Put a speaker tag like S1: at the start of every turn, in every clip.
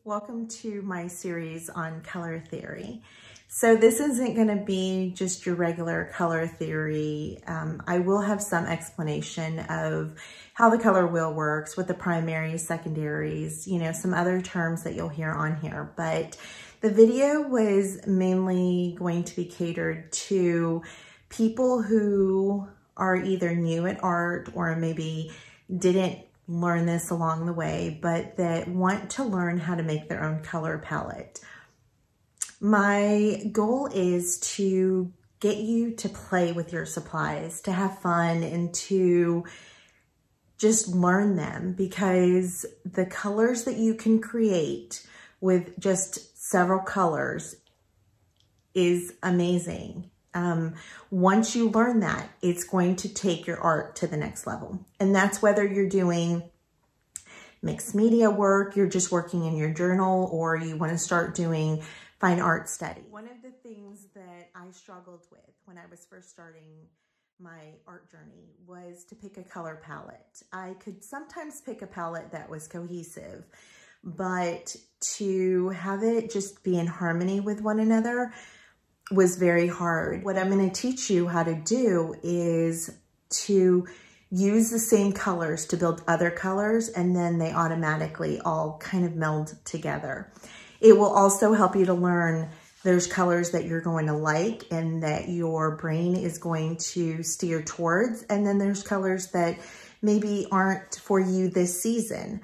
S1: Welcome to my series on color theory. So this isn't going to be just your regular color theory. I will have some explanation of how the color wheel works with the primaries, secondaries, you know, some other terms that you'll hear on here. But the video was mainly going to be catered to people who are either new at art or maybe didn't learn this along the way, but that want to learn how to make their own color palette. My goal is to get you to play with your supplies, to have fun, and to just learn them, because the colors that you can create with just several colors is amazing. Once you learn that, it's going to take your art to the next level. And that's whether you're doing mixed media work, you're just working in your journal, or you want to start doing fine art study. One of the things that I struggled with when I was first starting my art journey was to pick a color palette. I could sometimes pick a palette that was cohesive, but to have it just be in harmony with one another was very hard. What I'm going to teach you how to do is to use the same colors to build other colors, and then they automatically all kind of meld together. It will also help you to learn there's colors that you're going to like and that your brain is going to steer towards, and then there's colors that maybe aren't for you this season.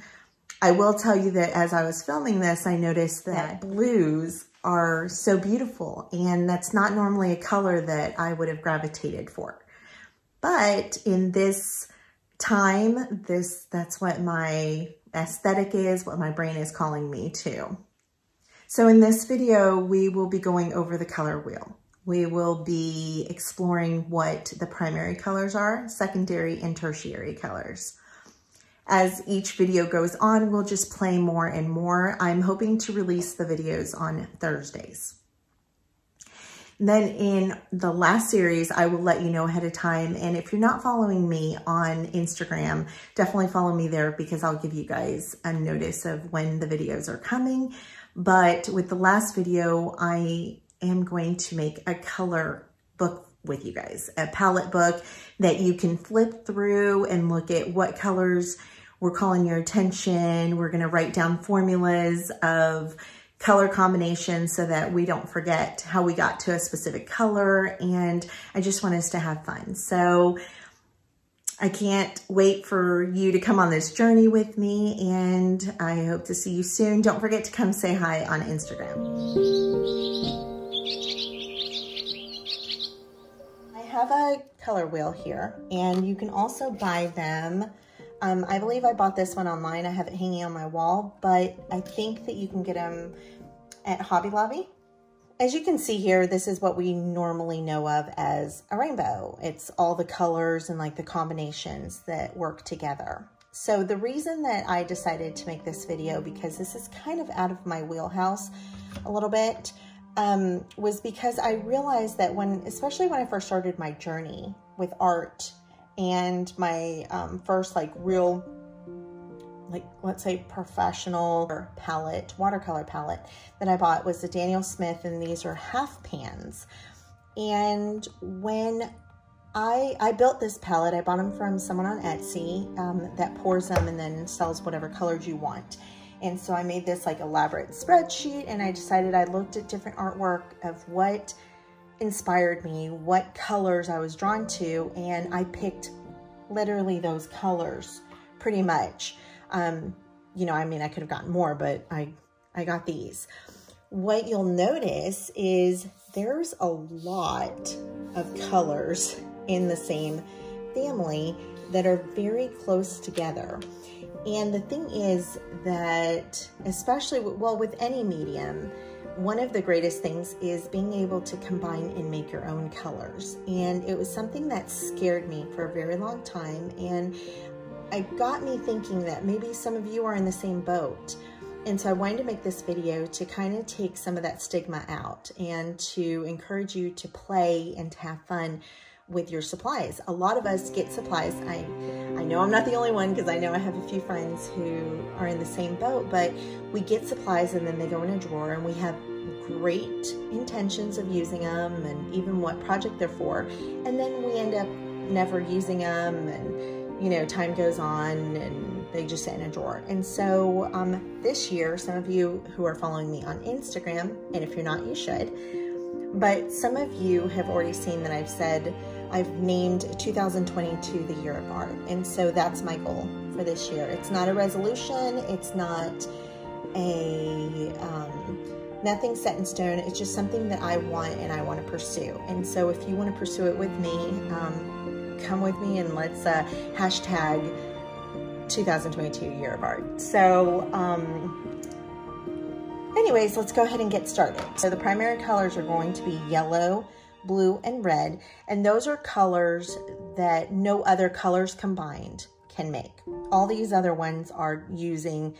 S1: I will tell you that as I was filming this, I noticed that blues are so beautiful, and that's not normally a color that I would have gravitated for. But in this time, that's what my aesthetic is, what my brain is calling me to. So in this video, we will be going over the color wheel. We will be exploring what the primary colors are, secondary and tertiary colors. As each video goes on, we'll just play more and more. I'm hoping to release the videos on Thursdays. Then in the last series, I will let you know ahead of time. And if you're not following me on Instagram, definitely follow me there, because I'll give you guys a notice of when the videos are coming. But with the last video, I am going to make a color book with you guys, a palette book that you can flip through and look at what colors were calling your attention. We're going to write down formulas of color combinations so that we don't forget how we got to a specific color. And I just want us to have fun. So I can't wait for you to come on this journey with me, and I hope to see you soon. Don't forget to come say hi on Instagram. I have a color wheel here, and you can also buy them. I believe I bought this one online. I have it hanging on my wall, but I think that you can get them at Hobby Lobby. As you can see here, this is what we normally know of as a rainbow. It's all the colors and like the combinations that work together. So the reason that I decided to make this video, because this is kind of out of my wheelhouse a little bit, was because I realized that especially when I first started my journey with art, and my first like real, like let's say professional palette, watercolor palette that I bought was the Daniel Smith, and these are half pans. And when I built this palette, I bought them from someone on Etsy that pours them and then sells whatever colors you want. And so I made this like elaborate spreadsheet, and I decided I looked at different artwork of what inspired me, what colors I was drawn to, and I picked literally those colors pretty much. You know, I mean, I could have gotten more, but I got these. What you'll notice is there's a lot of colors in the same family that are very close together. And the thing is that, especially, well, with any medium, one of the greatest things is being able to combine and make your own colors. And it was something that scared me for a very long time. And it got me thinking that maybe some of you are in the same boat. And so I wanted to make this video to kind of take some of that stigma out and to encourage you to play and to have fun with your supplies. A lot of us get supplies. I know I'm not the only one, because I know I have a few friends who are in the same boat, but we get supplies and then they go in a drawer, and we have great intentions of using them and even what project they're for, and then we end up never using them, and you know, time goes on and they just sit in a drawer. And so this year, some of you who are following me on Instagram, and if you're not, you should, but some of you have already seen that I've named 2022 the year of art. And so that's my goal for this year. It's not a resolution. It's not a, nothing set in stone. It's just something that I want and I want to pursue. And so if you want to pursue it with me, come with me and let's hashtag 2022 year of art. So anyways, let's go ahead and get started. So the primary colors are going to be yellow, blue, and red. And those are colors that no other colors combined can make. All these other ones are using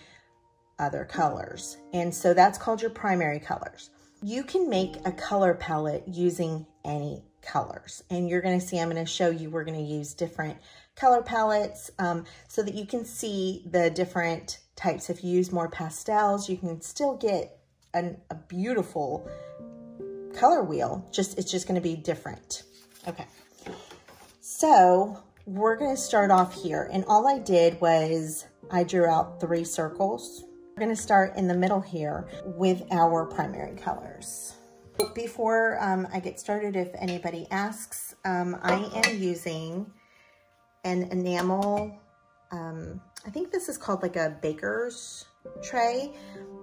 S1: other colors. And so that's called your primary colors. You can make a color palette using any colors. And you're going to see, I'm going to show you, we're going to use different color palettes so that you can see the different types. If you use more pastels, you can still get a beautiful color wheel. It's just going to be different. Okay. So we're going to start off here. And all I did was I drew out 3 circles. We're going to start in the middle here with our primary colors. Before I get started, if anybody asks, I am using an enamel, I think this is called like a baker's tray,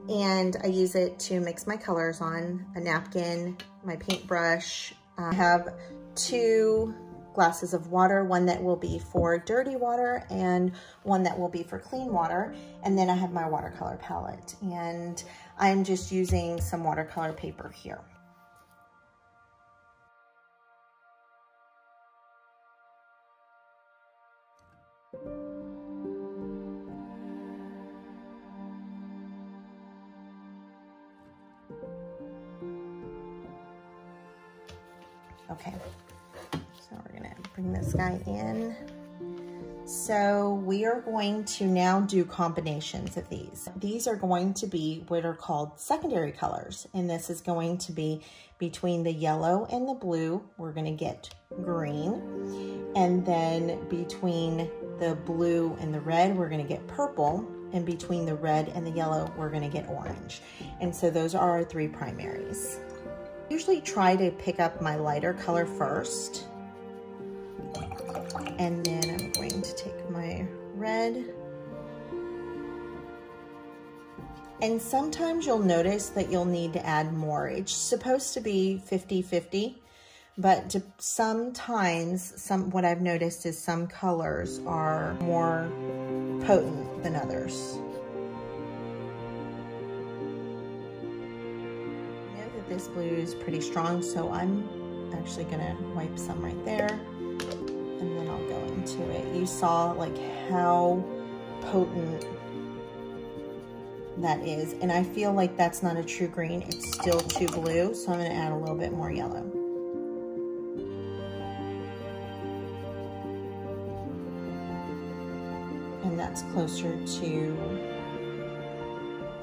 S1: and I use it to mix my colors on, a napkin, my paintbrush. I have 2 glasses of water, one that will be for dirty water and one that will be for clean water. And then I have my watercolor palette, and I'm just using some watercolor paper here. Okay, so we're gonna bring this guy in. So we are going to now do combinations of these. These are going to be what are called secondary colors. And this is going to be between the yellow and the blue, we're gonna get green. And then between the blue and the red, we're gonna get purple. And between the red and the yellow, we're gonna get orange. And so those are our 3 primaries. Usually try to pick up my lighter color first, and then I'm going to take my red. And sometimes you'll notice that you'll need to add more. It's supposed to be 50-50, but sometimes what I've noticed is some colors are more potent than others. This blue is pretty strong, so I'm actually gonna wipe some right there, and then I'll go into it. You saw like how potent that is, and I feel like that's not a true green. It's still too blue, so I'm gonna add a little bit more yellow. And that's closer to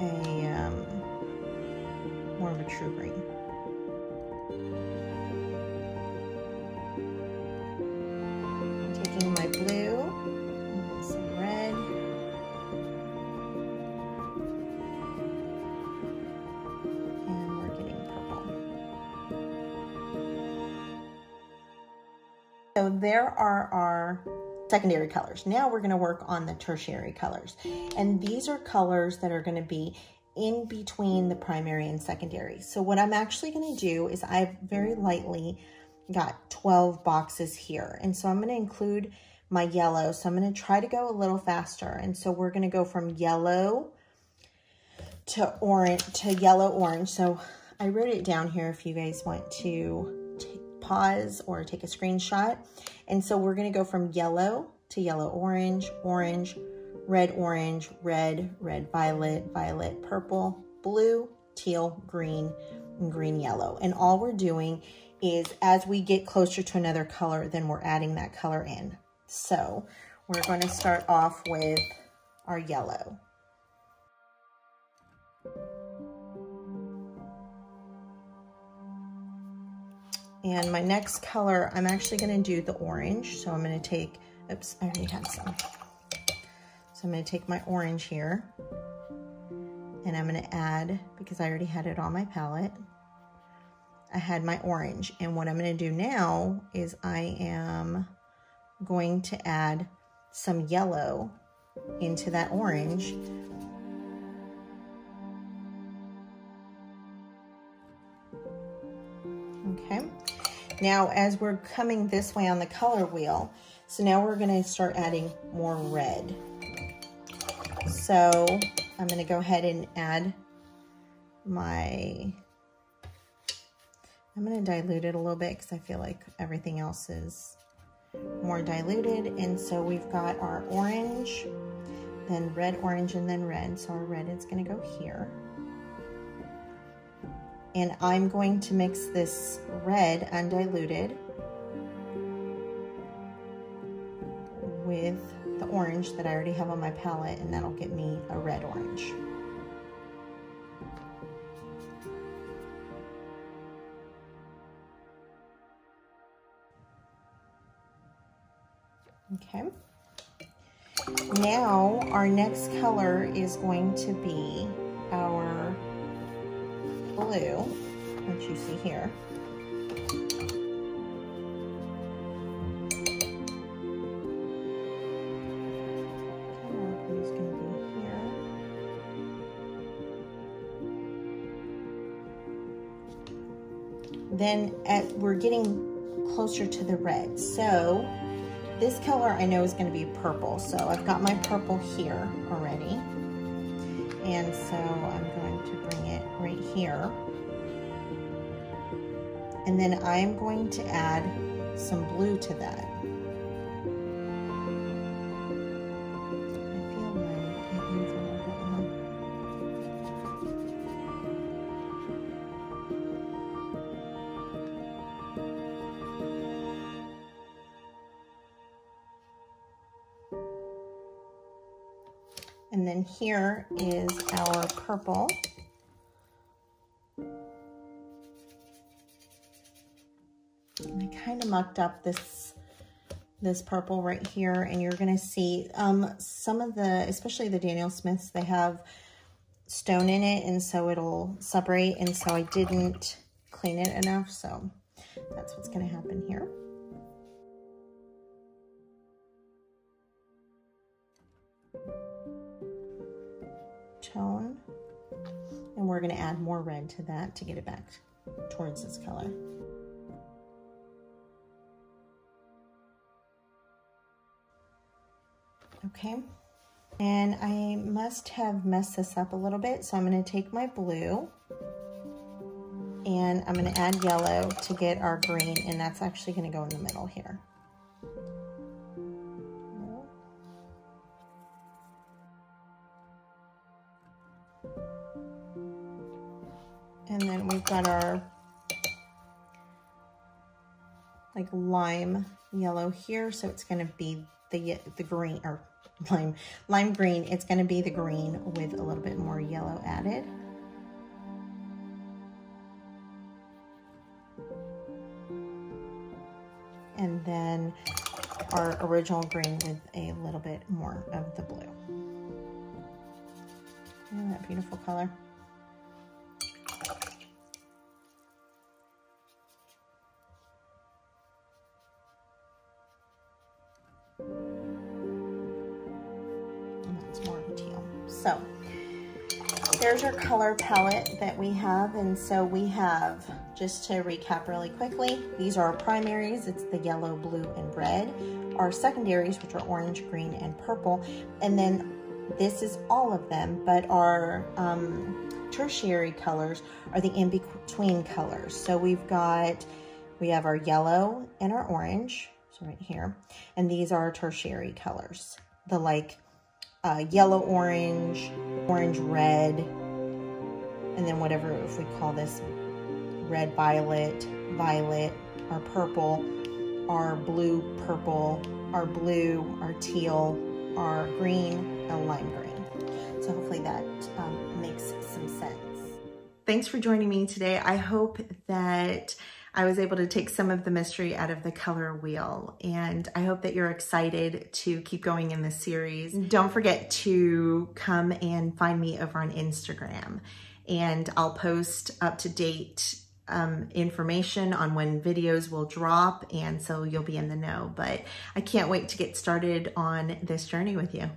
S1: a more of a true green. I'm taking my blue and some red. And we're getting purple. So there are our secondary colors. Now we're going to work on the tertiary colors. And these are colors that are going to be in between the primary and secondary. So what I'm actually going to do is I've very lightly got 12 boxes here. And so I'm going to include my yellow. So I'm going to try to go a little faster. And so we're going to go from yellow to orange to yellow orange. So I wrote it down here if you guys want to pause or take a screenshot. And so we're going to go from yellow to yellow orange, orange, red orange, red, red violet, violet purple, blue, teal, green, and green yellow. And all we're doing is as we get closer to another color, then we're adding that color in. So we're going to start off with our yellow. And my next color, I'm actually going to do the orange. So I'm going to take, oops, I already had some. So I'm going to take my orange here, and I'm going to add, because I already had it on my palette, I had my orange. And what I'm going to do now is I am going to add some yellow into that orange. Okay. Now, as we're coming this way on the color wheel, so now we're going to start adding more red. So I'm going to go ahead and add my, I'm going to dilute it a little bit because I feel like everything else is more diluted. And so we've got our orange, then red, orange, and then red. So our red is going to go here. And I'm going to mix this red undiluted with the orange that I already have on my palette, and that'll get me a red orange. Okay. Now our next color is going to be our blue, which you see here. Blue's going to be here. Then we're getting closer to the red. So this color I know is going to be purple. So I've got my purple here already. And so I'm going to bring it right here. And then I'm going to add some blue to that. I feel like it needs a little bit more. And then here is our purple. And I kind of mucked up this purple right here, and you're going to see some of the, especially the Daniel Smiths, they have stone in it, and so it'll separate, and so I didn't clean it enough, so that's what's going to happen here. Tone, and we're going to add more red to that to get it back towards this color. Okay, and I must have messed this up a little bit, so I'm going to take my blue and I'm going to add yellow to get our green, and that's actually going to go in the middle here. And then we've got our like lime yellow here, so it's going to be the green, or lime green. It's going to be the green with a little bit more yellow added. And then our original green with a little bit more of the blue. Isn't that beautiful color? So there's our color palette that we have. And so we have, just to recap really quickly, these are our primaries. It's the yellow, blue, and red. Our secondaries, which are orange, green, and purple. And then this is all of them, but our tertiary colors are the in-between colors. So we have our yellow and our orange, so right here. And these are our tertiary colors. The like yellow, orange, orange, red, and then whatever, if we call this red, violet, violet, our purple, our blue, purple, our blue, our teal, our green, and lime green. So hopefully that makes some sense. Thanks for joining me today. I hope that I was able to take some of the mystery out of the color wheel, and I hope that you're excited to keep going in this series. Don't forget to come and find me over on Instagram, and I'll post up-to-date information on when videos will drop, and so you'll be in the know. But I can't wait to get started on this journey with you.